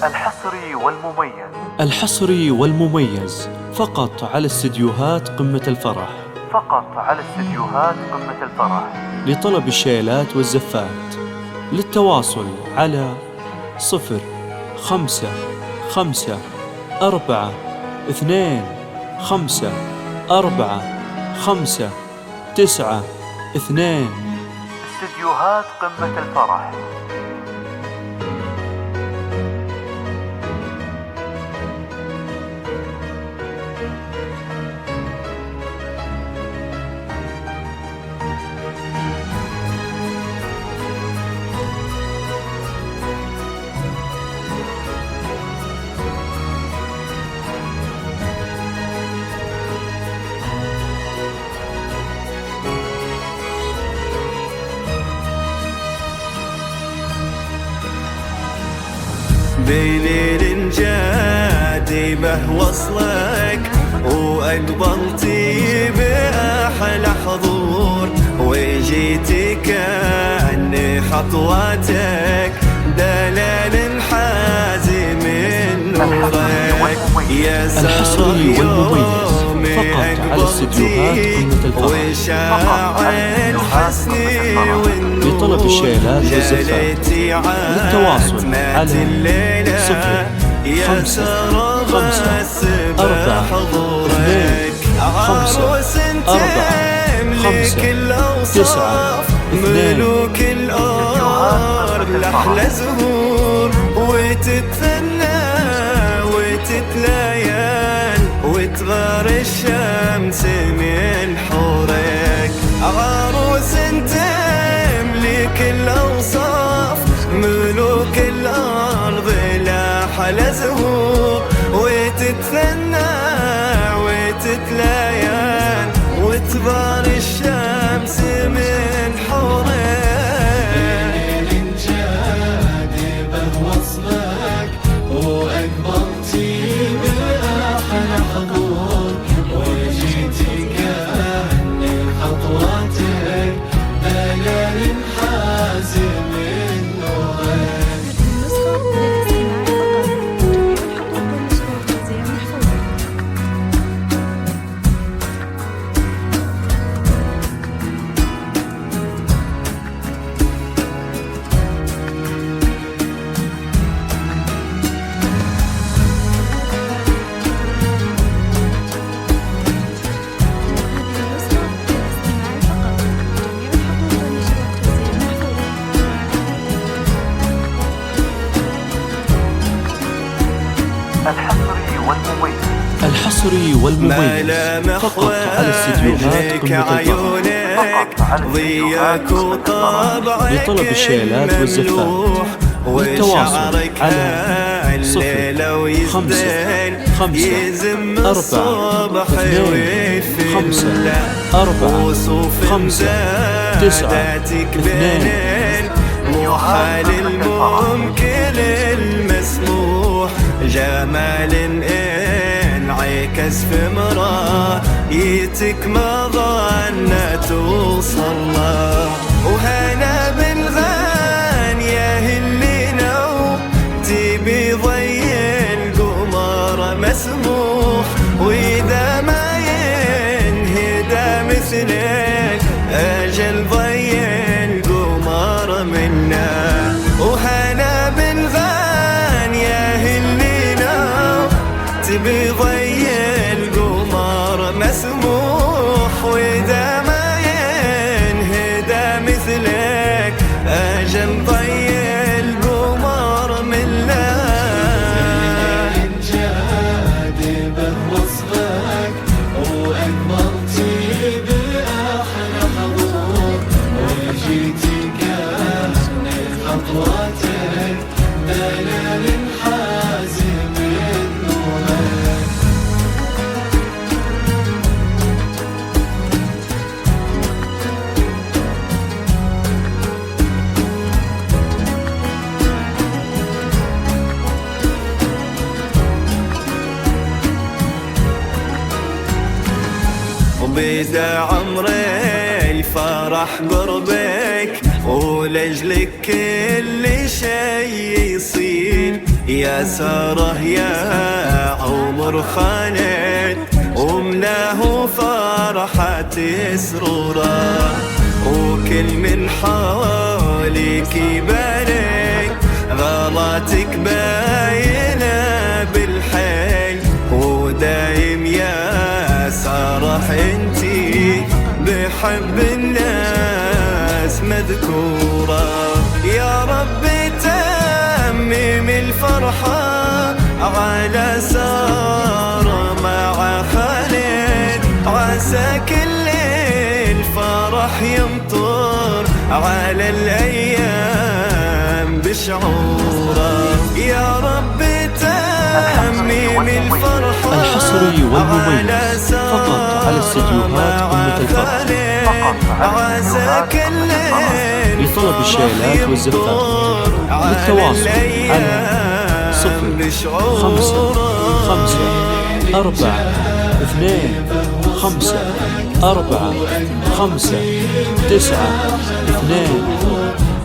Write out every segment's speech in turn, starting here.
الحصري والمميز. الحصري والمميز فقط على استديوهات قمة الفرح. فقط على استديوهات قمة الفرح. لطلب الشيلات والزفات. للتواصل على 0554254592. استديوهات قمة الفرح. بليل جادبه وصلك وأقبلتي بأحلى حضور، وجيتي كأن خطواتك دلال حازم نورك. يا سارة يوم أقبلتي وشاع الحسن والنور، لطلب الشيلات والزفات. للتواصل على 0554254592. ملوك الأرض لأحلى زهور، وتتثنى وتتلين وتغار الشمس من حورك. عروس تملك الأوصاف، ملوك الأرض لأحلى زهور، وتتثنى وتتلين وتغار الشمس من حورك. بليل جادبه وصلك وأقبلتي بأحلى حضور، وجيتي كأن خطواتك دلال حازم نورك. الحصري والمميز. الحصري والمميز فقط على استديوهات قمة الفرح. ضياك وطبعك لطلب الشيلات والزفات. للتواصل على 0554254592. محال الممكن المسموح، جمال انعكس في مرايتك ما ظنت توصل له. وهنا بالغانية اللي نو تبي ضي القمر مسموح، وإذا ما ينهدى مثلك أجل ضي القمر منا. وهنا بالغانية اللي نو تبي ضي القمر مسموح، وإذا ما ينهدى مثلك أجل ضي القمر منا. بليل جادبه وصلك وأقبلتي بأحلى حضور، وجيتي كأن خطواتك دلال حازم نورك. وبدا عمري الفرح قربك، ولجلك كل شي يصير، يا ساره يا عمر خالد، وملاه فرحة سرورا، وكل من حواليك يبارك، غلاتك باينة بالحي، ودايم يا ساره انتي بحب الناس مذكورة. يا رب تمم الفرحة على سارة مع خالد، عسى كل الفرح يمطر على الأيام بشعورة. يا رب تمم الفرحة الحصري والمميز فقط على استديوهات قمة الفرح. عسى كل لطلب الشيلات والزفات للتواصل على 05545459592.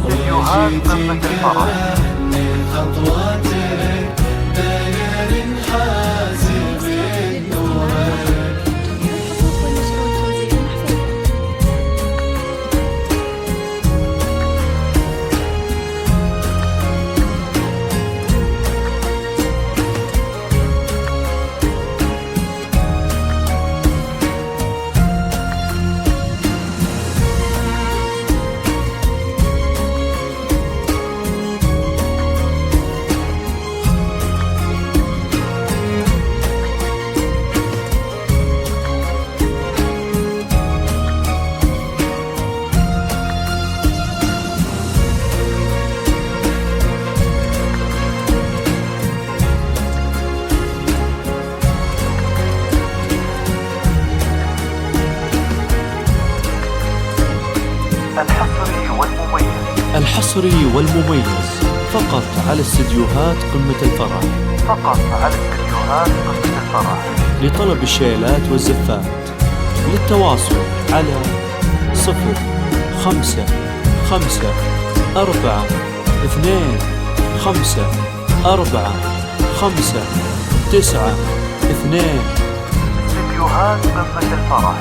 استديوهات قمة الفرح. خطواتك دلال حازم النورك. الحصري والمميز فقط على استديوهات قمة الفرح. فقط على استديوهات قمة الفرح. لطلب الشيلات والزفات للتواصل على 05545459592. استديوهات قمة الفرح.